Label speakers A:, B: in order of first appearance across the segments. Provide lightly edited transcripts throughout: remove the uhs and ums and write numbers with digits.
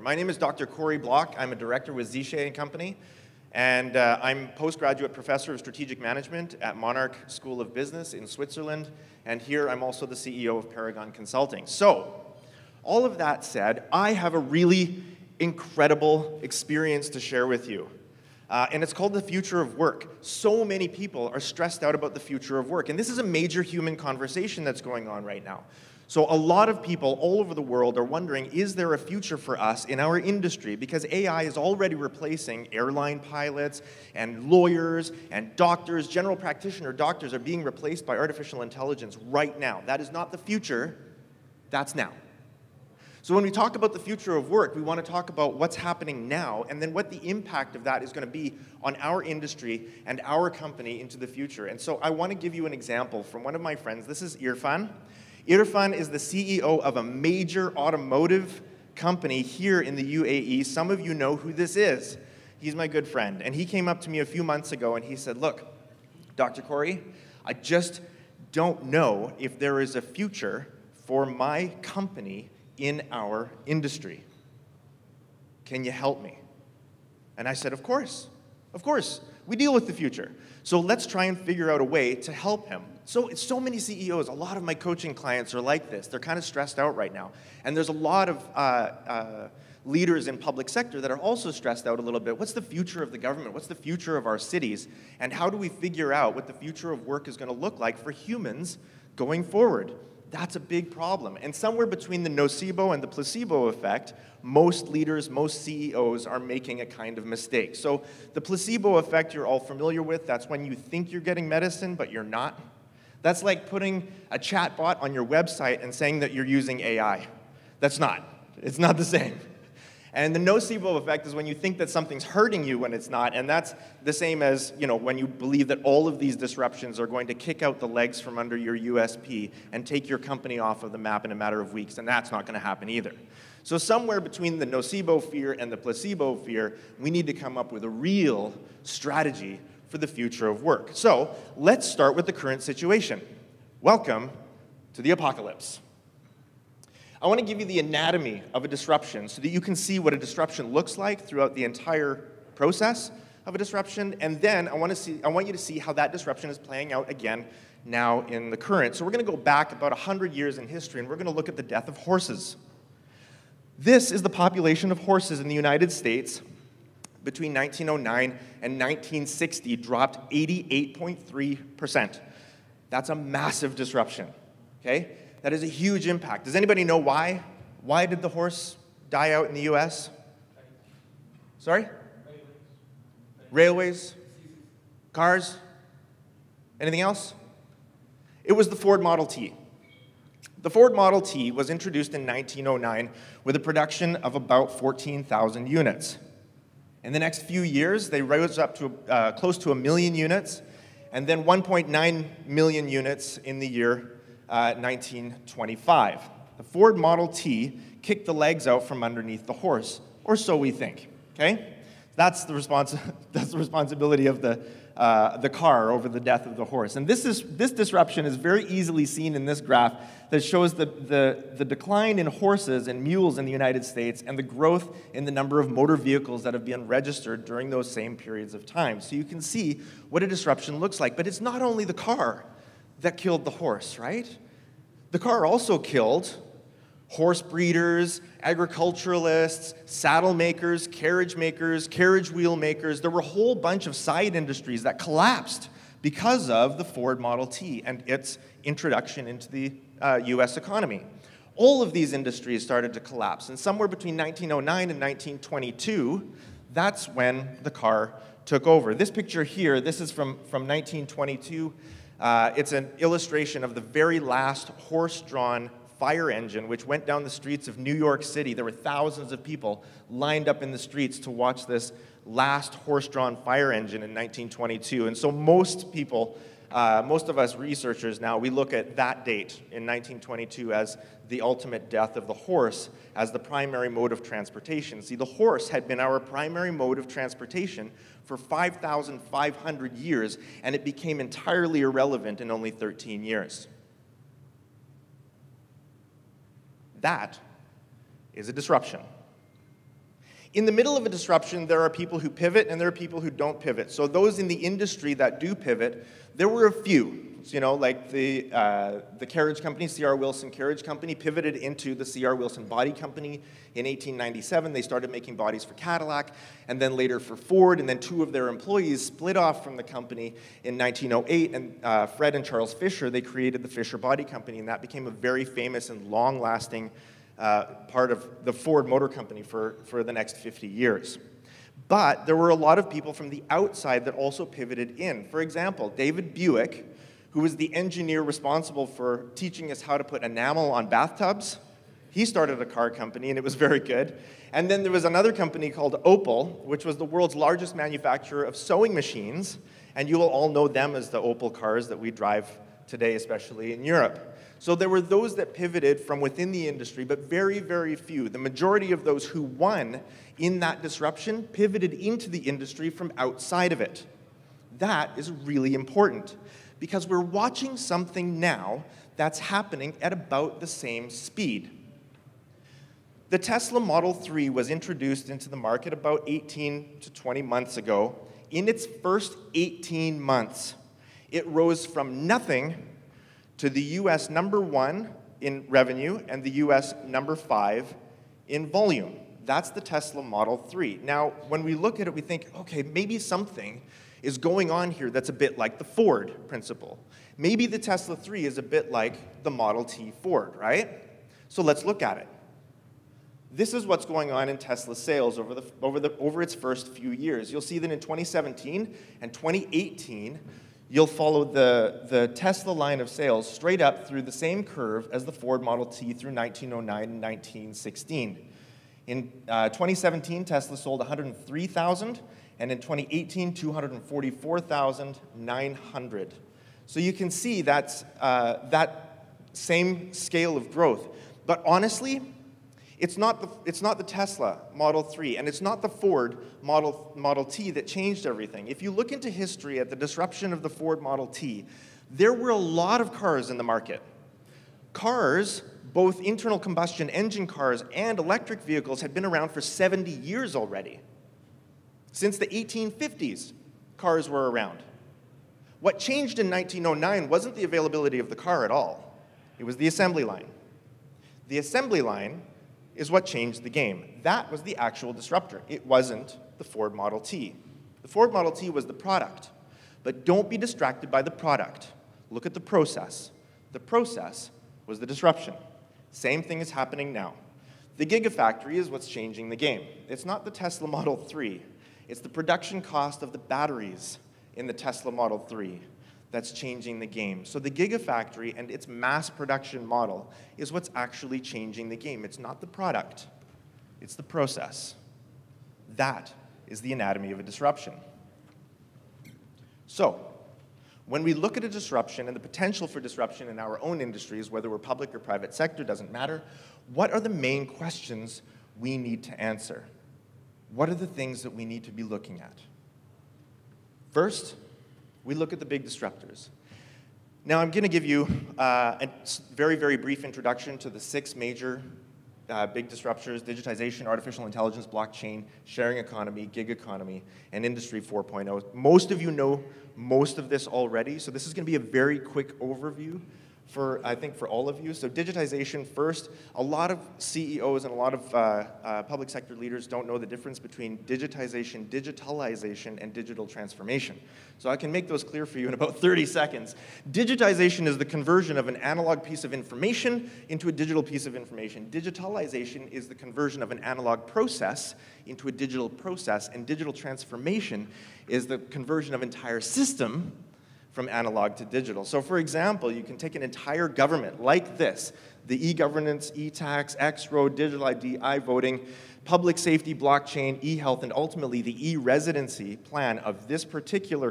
A: My name is Dr. Corrie Block. I'm a director with Zische & Company, and I'm postgraduate professor of strategic management at Monarch School of Business in Switzerland, and here I'm also the CEO of Paragon Consulting. So, all of that said, I have a really incredible experience to share with you. And it's called the future of work. So many people are stressed out about the future of work, and this is a major human conversation that's going on right now. So a lot of people all over the world are wondering, is there a future for us in our industry? Because AI is already replacing airline pilots and lawyers and doctors. General practitioner doctors are being replaced by artificial intelligence right now. That is not the future, that's now. So when we talk about the future of work, we want to talk about what's happening now and then what the impact of that is going to be on our industry and our company into the future. And so I want to give you an example from one of my friends. This is Irfan. Irfan is the CEO of a major automotive company here in the UAE. Some of you know who this is. He's my good friend. And he came up to me a few months ago and he said, look, Dr. Corrie, I just don't know if there is a future for my company in our industry. Can you help me? And I said, of course. We deal with the future. So let's try and figure out a way to help him. So many CEOs, a lot of my coaching clients are like this. They're kind of stressed out right now. And there's a lot of leaders in public sector that are also stressed out a little bit. What's the future of the government? What's the future of our cities? And how do we figure out what the future of work is going to look like for humans going forward? That's a big problem. And somewhere between the nocebo and the placebo effect, most leaders, most CEOs are making a kind of mistake. So the placebo effect you're all familiar with. That's when you think you're getting medicine, but you're not. That's like putting a chatbot on your website and saying that you're using AI. That's not. It's not the same. And the nocebo effect is when you think that something's hurting you when it's not, and that's the same as, when you believe that all of these disruptions are going to kick out the legs from under your USP and take your company off of the map in a matter of weeks, and that's not going to happen either. So somewhere between the nocebo fear and the placebo fear, we need to come up with a real strategy for the future of work. So let's start with the current situation. Welcome to the apocalypse. I want to give you the anatomy of a disruption so that you can see what a disruption looks like throughout the entire process of a disruption, and then I want you to see how that disruption is playing out again now in the current. So we're going to go back about 100 years in history, and we're going to look at the death of horses. This is the population of horses in the United States between 1909 and 1960, dropped 88.3%. That's a massive disruption, okay? That is a huge impact. Does anybody know why? Why did the horse die out in the US? Sorry? Railways? Cars? Anything else? It was the Ford Model T. The Ford Model T was introduced in 1909 with a production of about 14,000 units. In the next few years, they rose up to close to 1 million units, and then 1.9 million units in the year 1925. The Ford Model T kicked the legs out from underneath the horse, or so we think, okay? That's the responsibility of the car over the death of the horse. And this disruption is very easily seen in this graph that shows the decline in horses and mules in the United States and the growth in the number of motor vehicles that have been registered during those same periods of time. So you can see what a disruption looks like. But it's not only the car that killed the horse, right? The car also killed horse breeders, agriculturalists, saddle makers, carriage wheel makers. There were a whole bunch of side industries that collapsed because of the Ford Model T and its introduction into the US economy. All of these industries started to collapse, and somewhere between 1909 and 1922, that's when the car took over. This picture here, this is from 1922. It's an illustration of the very last horse-drawn fire engine, which went down the streets of New York City. There were thousands of people lined up in the streets to watch this last horse-drawn fire engine in 1922. And so most people, most of us researchers now, we look at that date in 1922 as the ultimate death of the horse as the primary mode of transportation. See, the horse had been our primary mode of transportation for 5,500 years, and it became entirely irrelevant in only 13 years. That is a disruption. In the middle of a disruption, there are people who pivot and there are people who don't pivot. So those in the industry that do pivot, there were a few. You know, like the carriage company, C.R. Wilson Carriage Company, pivoted into the C.R. Wilson Body Company in 1897. They started making bodies for Cadillac, and then later for Ford, and then two of their employees split off from the company in 1908, and Fred and Charles Fisher, they created the Fisher Body Company, and that became a very famous and long-lasting part of the Ford Motor Company for the next 50 years. But there were a lot of people from the outside that also pivoted in. For example, David Buick, who was the engineer responsible for teaching us how to put enamel on bathtubs. He started a car company, and it was very good. And then there was another company called Opel, which was the world's largest manufacturer of sewing machines, and you will all know them as the Opel cars that we drive today, especially in Europe. So there were those that pivoted from within the industry, but very, very few. The majority of those who won in that disruption pivoted into the industry from outside of it. That is really important, because we're watching something now that's happening at about the same speed. The Tesla Model 3 was introduced into the market about 18 to 20 months ago. In its first 18 months, it rose from nothing to the US #1 in revenue and the US #5 in volume. That's the Tesla Model 3. Now, when we look at it, we think, okay, maybe something is going on here that's a bit like the Ford principle. Maybe the Tesla 3 is a bit like the Model T Ford, right? So let's look at it. This is what's going on in Tesla sales over its first few years. You'll see that in 2017 and 2018, you'll follow the Tesla line of sales straight up through the same curve as the Ford Model T through 1909 and 1916. In 2017, Tesla sold 103,000, and in 2018, 244,900. So you can see that's that same scale of growth. But honestly, it's not the Tesla Model 3, and it's not the Ford Model T that changed everything. If you look into history at the disruption of the Ford Model T, there were a lot of cars in the market. Cars, both internal combustion engine cars and electric vehicles, had been around for 70 years already. Since the 1850s, cars were around. What changed in 1909 wasn't the availability of the car at all. It was the assembly line. The assembly line is what changed the game. That was the actual disruptor. It wasn't the Ford Model T. The Ford Model T was the product. But don't be distracted by the product. Look at the process. The process was the disruption. Same thing is happening now. The Gigafactory is what's changing the game. It's not the Tesla Model 3. It's the production cost of the batteries in the Tesla Model 3 that's changing the game. So the Gigafactory and its mass production model is what's actually changing the game. It's not the product, it's the process. That is the anatomy of a disruption. So, when we look at a disruption and the potential for disruption in our own industries, whether we're public or private sector, doesn't matter, what are the main questions we need to answer? What are the things that we need to be looking at? First, we look at the big disruptors. Now, I'm going to give you a very, very brief introduction to the 6 major big disruptors: digitization, artificial intelligence, blockchain, sharing economy, gig economy, and Industry 4.0. Most of you know most of this already, so this is going to be a very quick overview I think for all of you. So digitization first. A lot of CEOs and a lot of public sector leaders don't know the difference between digitization, digitalization, and digital transformation. So I can make those clear for you in about 30 seconds. Digitization is the conversion of an analog piece of information into a digital piece of information. Digitalization is the conversion of an analog process into a digital process, and digital transformation is the conversion of an entire system from analog to digital. So for example, you can take an entire government like this: the e-governance, e-tax, X-road, digital ID, i-voting, public safety, blockchain, e-health, and ultimately the e-residency plan of this particular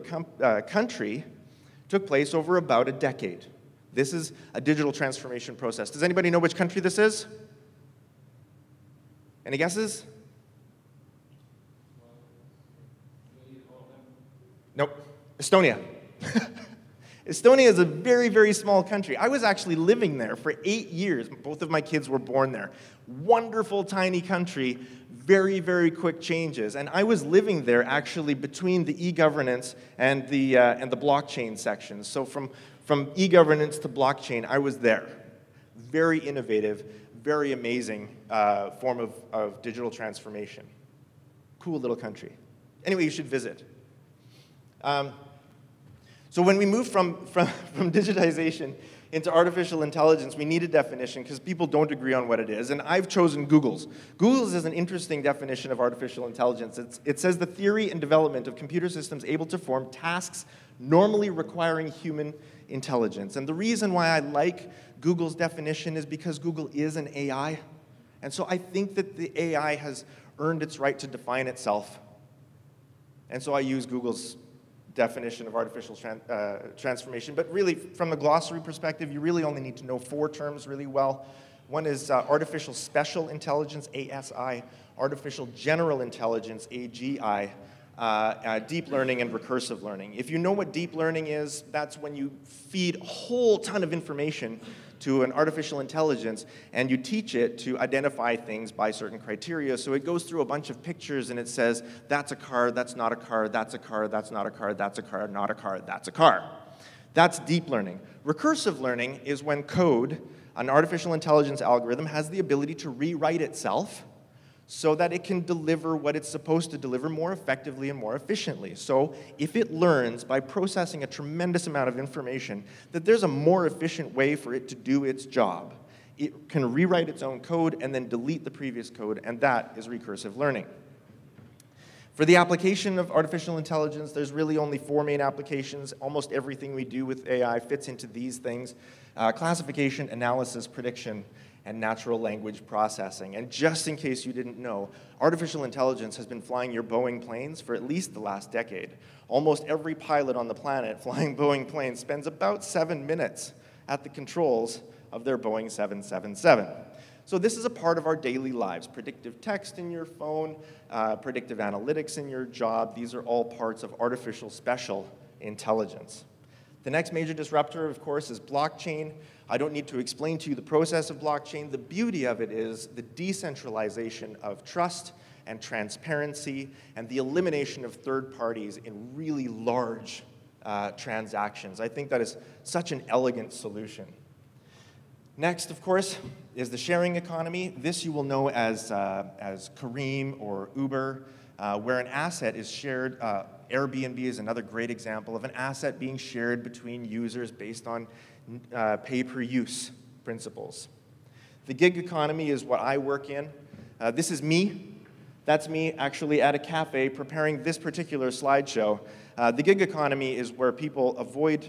A: country took place over about a decade. This is a digital transformation process. Does anybody know which country this is? Any guesses? Nope. Estonia. Estonia is a very, very small country. I was actually living there for 8 years. Both of my kids were born there. Wonderful, tiny country, very, very quick changes. And I was living there actually between the e-governance and the blockchain sections. So from e-governance to blockchain, I was there. Very innovative, very amazing form of digital transformation. Cool little country. Anyway, you should visit. So when we move from digitization into artificial intelligence, we need a definition because people don't agree on what it is. And I've chosen Google's. Google's is an interesting definition of artificial intelligence. It says the theory and development of computer systems able to perform tasks normally requiring human intelligence. And the reason why I like Google's definition is because Google is an AI. And so I think that the AI has earned its right to define itself. And so I use Google's definition of artificial transformation. But really, from a glossary perspective, you really only need to know 4 terms really well. One is artificial special intelligence, ASI, artificial general intelligence, AGI, deep learning and recursive learning. If you know what deep learning is, that's when you feed a whole ton of information to an artificial intelligence, and you teach it to identify things by certain criteria. So it goes through a bunch of pictures, and it says, that's a car, that's not a car, that's a car, that's not a car, that's a car, not a car, that's a car. That's deep learning. Recursive learning is when code, an artificial intelligence algorithm, has the ability to rewrite itself so that it can deliver what it's supposed to deliver more effectively and more efficiently. So if it learns by processing a tremendous amount of information that there's a more efficient way for it to do its job, it can rewrite its own code and then delete the previous code, and that is recursive learning. For the application of artificial intelligence, there's really only 4 main applications. Almost everything we do with AI fits into these things: classification, analysis, prediction, and natural language processing. And just in case you didn't know, artificial intelligence has been flying your Boeing planes for at least the last decade. Almost every pilot on the planet flying Boeing planes spends about 7 minutes at the controls of their Boeing 777. So this is a part of our daily lives. Predictive text in your phone, predictive analytics in your job, these are all parts of artificial special intelligence. The next major disruptor, of course, is blockchain. I don't need to explain to you the process of blockchain. The beauty of it is the decentralization of trust and transparency and the elimination of third parties in really large transactions. I think that is such an elegant solution. Next, of course, is the sharing economy. This you will know as Careem or Uber, where an asset is shared. Airbnb is another great example of an asset being shared between users based on pay-per-use principles. The gig economy is what I work in. This is me. That's me actually at a cafe preparing this particular slideshow. The gig economy is where people avoid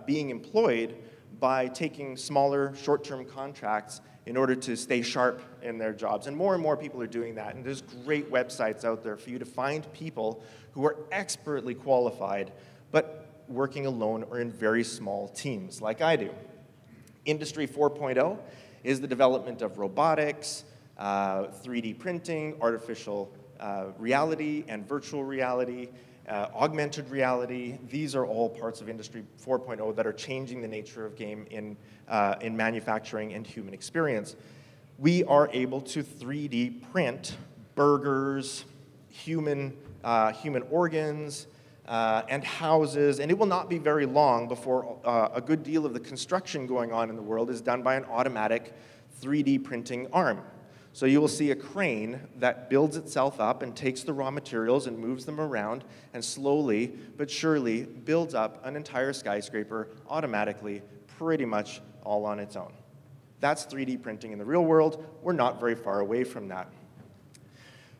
A: being employed by taking smaller short-term contracts in order to stay sharp in their jobs. And more people are doing that. And there's great websites out there for you to find people who are expertly qualified, but working alone or in very small teams, like I do. Industry 4.0 is the development of robotics, 3D printing, artificial reality and virtual reality, augmented reality. These are all parts of Industry 4.0 that are changing the nature of game in manufacturing and human experience. We are able to 3D print burgers, human organs, and houses, and it will not be very long before a good deal of the construction going on in the world is done by an automatic 3D printing arm. So you will see a crane that builds itself up and takes the raw materials and moves them around and slowly but surely builds up an entire skyscraper automatically, pretty much all on its own. That's 3D printing in the real world. We're not very far away from that.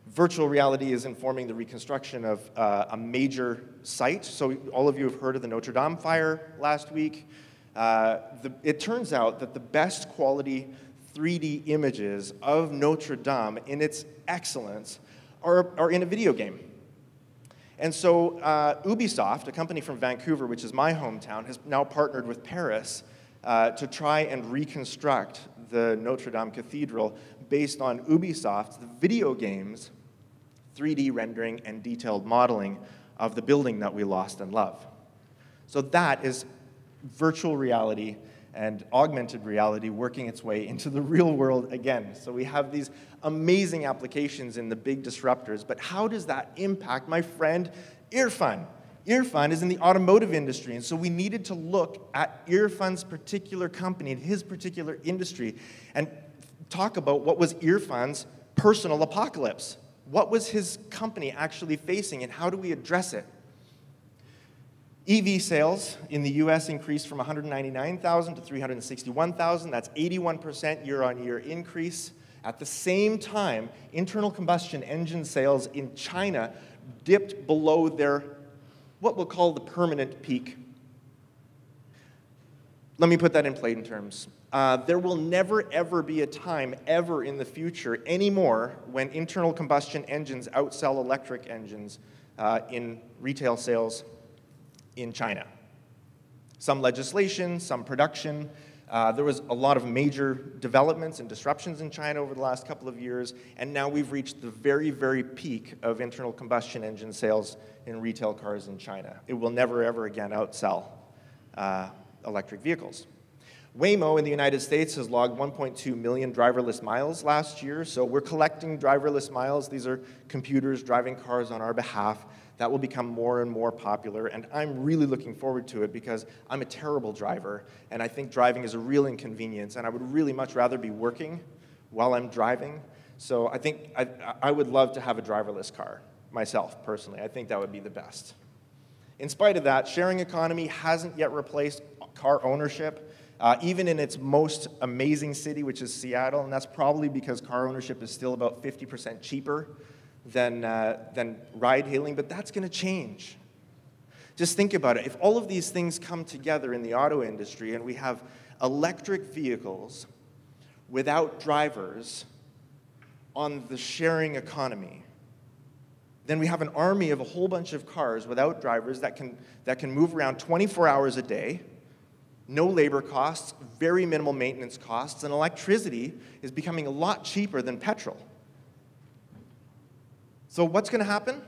A: Virtual reality is informing the reconstruction of a major site. So all of you have heard of the Notre Dame fire last week. It turns out that the best quality 3D images of Notre Dame in its excellence are in a video game. And so Ubisoft, a company from Vancouver, which is my hometown, has now partnered with Paris to try and reconstruct the Notre Dame Cathedral based on Ubisoft's video games, 3D rendering and detailed modeling of the building that we lost and love. So that is virtual reality and augmented reality working its way into the real world again. So we have these amazing applications in the big disruptors, but how does that impact my friend Irfan? Irfan is in the automotive industry, and so we needed to look at Irfan's particular company and his particular industry and talk about what was Irfan's personal apocalypse. What was his company actually facing, and how do we address it? EV sales in the US increased from 199,000 to 361,000. That's 81% year-on-year increase. At the same time, internal combustion engine sales in China dipped below their, what we'll call the permanent peak. Let me put that in plain terms. There will never, ever be a time, ever in the future anymore, when internal combustion engines outsell electric engines in retail sales in China. Some legislation, some production. There was a lot of major developments and disruptions in China over the last couple of years, and now we've reached the very, very peak of internal combustion engine sales in retail cars in China. It will never, ever again outsell electric vehicles. Waymo in the United States has logged 1.2 million driverless miles last year, so we're collecting driverless miles. These are computers driving cars on our behalf. That will become more and more popular, and I'm really looking forward to it because I'm a terrible driver, and I think driving is a real inconvenience, and I would really much rather be working while I'm driving. So I think I would love to have a driverless car myself, personally. I think that would be the best. In spite of that, sharing economy hasn't yet replaced car ownership, even in its most amazing city, which is Seattle, and that's probably because car ownership is still about 50% cheaper than ride-hailing, but that's going to change. Just think about it. If all of these things come together in the auto industry and we have electric vehicles without drivers on the sharing economy, then we have an army of a whole bunch of cars without drivers that can move around 24 hours a day, no labor costs, very minimal maintenance costs, and electricity is becoming a lot cheaper than petrol. So what's going to happen?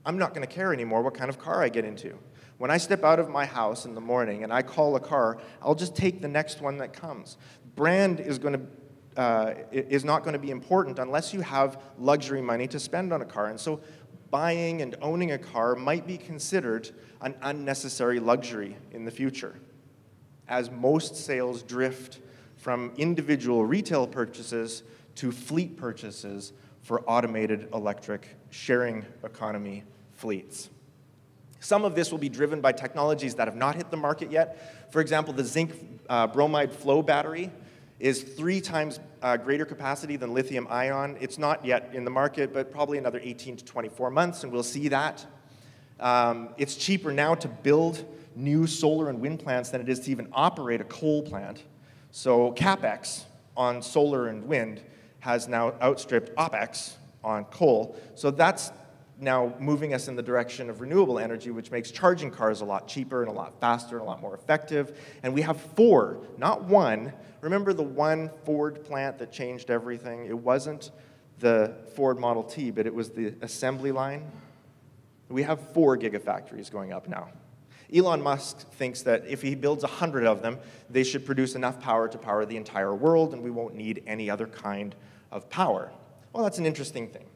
A: I'm not going to care anymore what kind of car I get into. When I step out of my house in the morning and I call a car, I'll just take the next one that comes. Brand is not going to be important unless you have luxury money to spend on a car. And so buying and owning a car might be considered an unnecessary luxury in the future, as most sales drift from individual retail purchases to fleet purchases for automated electric sharing economy fleets. Some of this will be driven by technologies that have not hit the market yet. For example, the zinc bromide flow battery is 3 times greater capacity than lithium ion. It's not yet in the market, but probably another 18 to 24 months, and we'll see that. It's cheaper now to build new solar and wind plants than it is to even operate a coal plant. So CapEx on solar and wind has now outstripped OpEx on coal. So that's now moving us in the direction of renewable energy, which makes charging cars a lot cheaper and a lot faster and a lot more effective. And we have 4, not 1. Remember the one Ford plant that changed everything? It wasn't the Ford Model T, but it was the assembly line. We have 4 gigafactories going up now. Elon Musk thinks that if he builds 100 of them, they should produce enough power to power the entire world, and we won't need any other kind of power. Well, that's an interesting thing.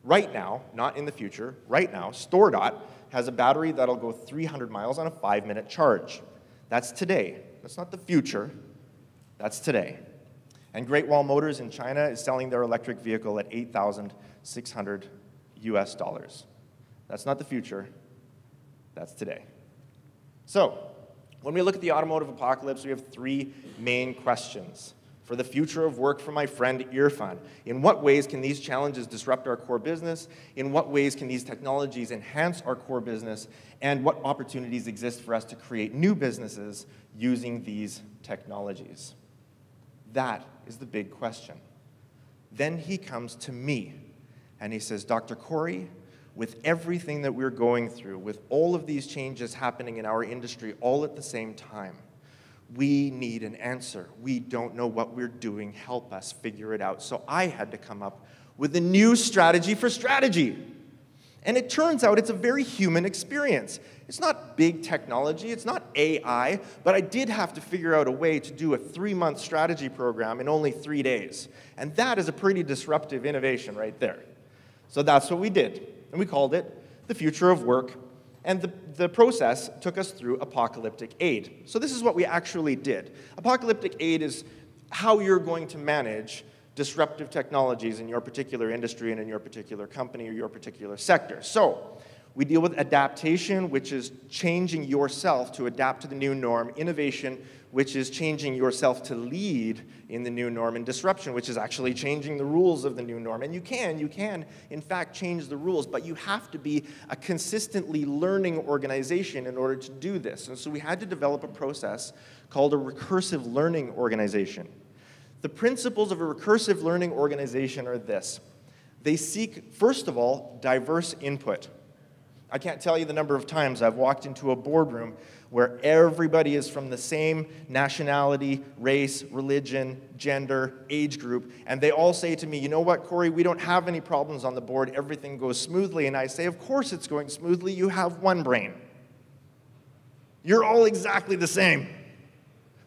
A: Right now, not in the future, right now, StoreDot has a battery that'll go 300 miles on a 5-minute charge. That's today. That's not the future. That's today. And Great Wall Motors in China is selling their electric vehicle at $8,600 US. That's not the future. That's today. So, when we look at the automotive apocalypse, we have 3 main questions for the future of work for my friend Irfan. In what ways can these challenges disrupt our core business? In what ways can these technologies enhance our core business? And what opportunities exist for us to create new businesses using these technologies? That is the big question. Then he comes to me and he says, Dr. Corrie, with everything that we're going through, with all of these changes happening in our industry all at the same time, we need an answer. We don't know what we're doing. Help us figure it out. So I had to come up with a new strategy for strategy. And it turns out it's a very human experience. It's not big technology, it's not AI, but I did have to figure out a way to do a 3-month strategy program in only 3 days. And that is a pretty disruptive innovation right there. So that's what we did. And we called it the future of work. And the process took us through apocalyptic aid. So this is what we actually did. Apocalyptic aid is how you're going to manage disruptive technologies in your particular industry and in your particular company or your particular sector. So we deal with adaptation, which is changing yourself to adapt to the new norm, innovation, which is changing yourself to lead in the new norm, and disruption, which is actually changing the rules of the new norm. And you can, in fact, change the rules, but you have to be a consistently learning organization in order to do this. And so we had to develop a process called a recursive learning organization. The principles of a recursive learning organization are this. They seek, first of all, diverse input. I can't tell you the number of times I've walked into a boardroom where everybody is from the same nationality, race, religion, gender, age group, and they all say to me, you know what, Corey, we don't have any problems on the board, everything goes smoothly. And I say, of course it's going smoothly, you have one brain. You're all exactly the same.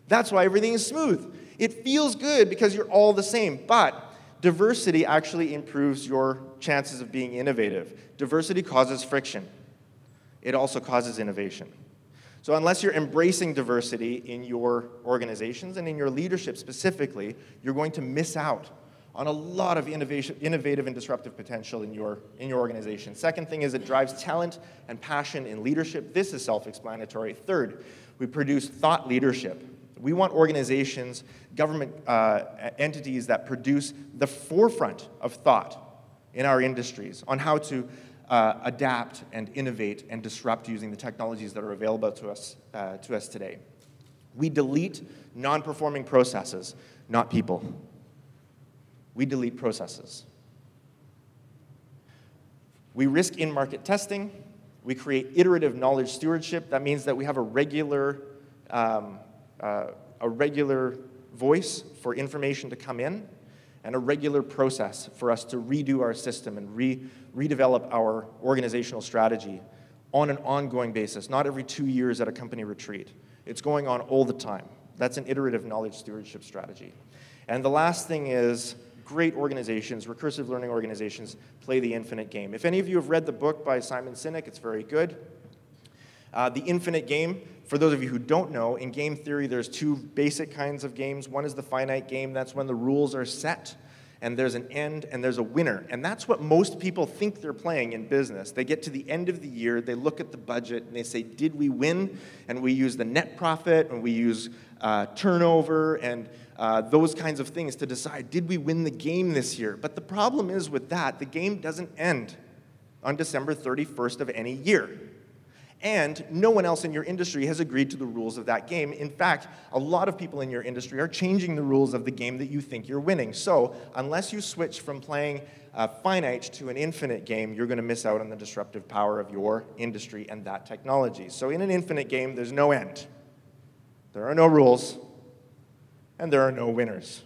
A: That's why everything is smooth. It feels good because you're all the same, but diversity actually improves your chances of being innovative. Diversity causes friction. It also causes innovation. So unless you're embracing diversity in your organizations and in your leadership specifically, you're going to miss out on a lot of innovative and disruptive potential in your organization. Second thing is it drives talent and passion in leadership. This is self-explanatory. Third, we produce thought leadership. We want organizations, government entities that produce the forefront of thought in our industries on how to adapt and innovate and disrupt using the technologies that are available to us today. We delete non-performing processes, not people. We delete processes. We risk in-market testing. We create iterative knowledge stewardship. That means that we have a regular voice for information to come in and a regular process for us to redo our system and redevelop our organizational strategy on an ongoing basis, not every 2 years at a company retreat. It's going on all the time. That's an iterative knowledge stewardship strategy. And the last thing is great organizations, recursive learning organizations, play the infinite game. If any of you have read the book by Simon Sinek, it's very good. The infinite game, for those of you who don't know, in game theory there's 2 basic kinds of games. One is the finite game. That's when the rules are set and there's an end and there's a winner. And that's what most people think they're playing in business. They get to the end of the year, they look at the budget and they say, did we win? And we use the net profit and we use turnover and those kinds of things to decide, did we win the game this year? But the problem is with that, the game doesn't end on December 31st of any year. And no one else in your industry has agreed to the rules of that game. In fact, a lot of people in your industry are changing the rules of the game that you think you're winning. So unless you switch from playing a finite to an infinite game, you're going to miss out on the disruptive power of your industry and that technology. So in an infinite game, there's no end. There are no rules, and there are no winners.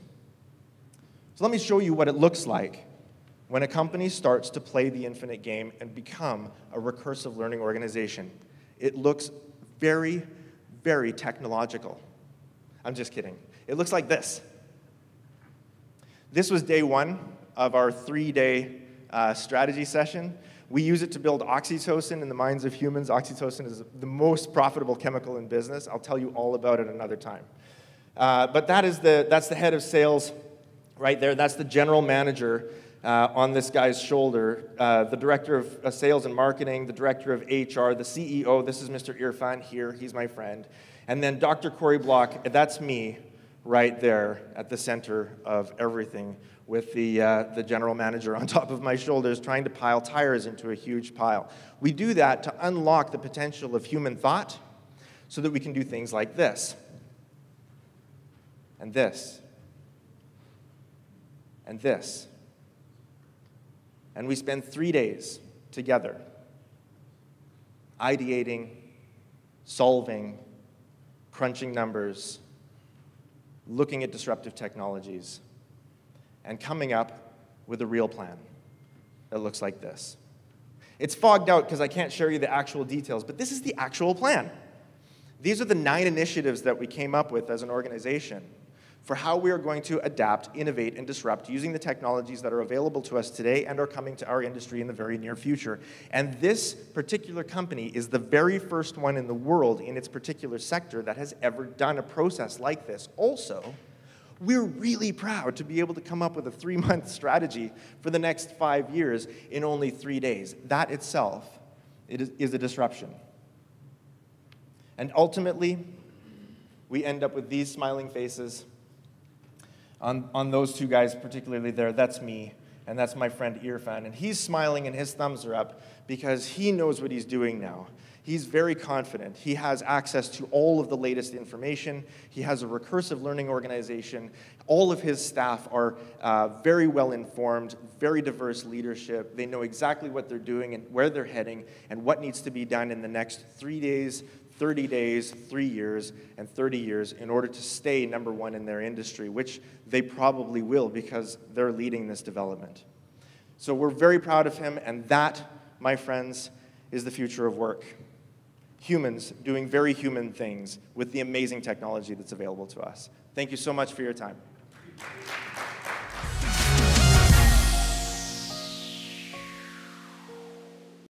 A: So let me show you what it looks like when a company starts to play the infinite game and become a recursive learning organization. It looks very, very technological. I'm just kidding. It looks like this. This was day 1 of our 3-day strategy session. We use it to build oxytocin in the minds of humans. Oxytocin is the most profitable chemical in business. I'll tell you all about it another time. But that's the head of sales right there. That's the general manager on this guy's shoulder, the director of sales and marketing, the director of HR, the CEO. This is Mr. Irfan here. He's my friend. And then Dr. Corrie Block, that's me right there at the center of everything with the general manager on top of my shoulders trying to pile tires into a huge pile. We do that to unlock the potential of human thought so that we can do things like this, and this, and this. And we spend 3 days together ideating, solving, crunching numbers, looking at disruptive technologies, and coming up with a real plan that looks like this. It's fogged out because I can't share you the actual details, but this is the actual plan. These are the 9 initiatives that we came up with as an organization for how we are going to adapt, innovate, and disrupt using the technologies that are available to us today and are coming to our industry in the very near future. And this particular company is the very first one in the world in its particular sector that has ever done a process like this. Also, we're really proud to be able to come up with a 3-month strategy for the next 5 years in only 3 days. That itself is a disruption. And ultimately, we end up with these smiling faces. On those 2 guys particularly there, that's me, and that's my friend Irfan. And he's smiling and his thumbs are up because he knows what he's doing now. He's very confident. He has access to all of the latest information. He has a recursive learning organization. All of his staff are very well informed, very diverse leadership. They know exactly what they're doing and where they're heading and what needs to be done in the next 3 days, 30 days, 3 years, and 30 years in order to stay #1 in their industry, which they probably will because they're leading this development. So we're very proud of him, and that, my friends, is the future of work. Humans doing very human things with the amazing technology that's available to us. Thank you so much for your time.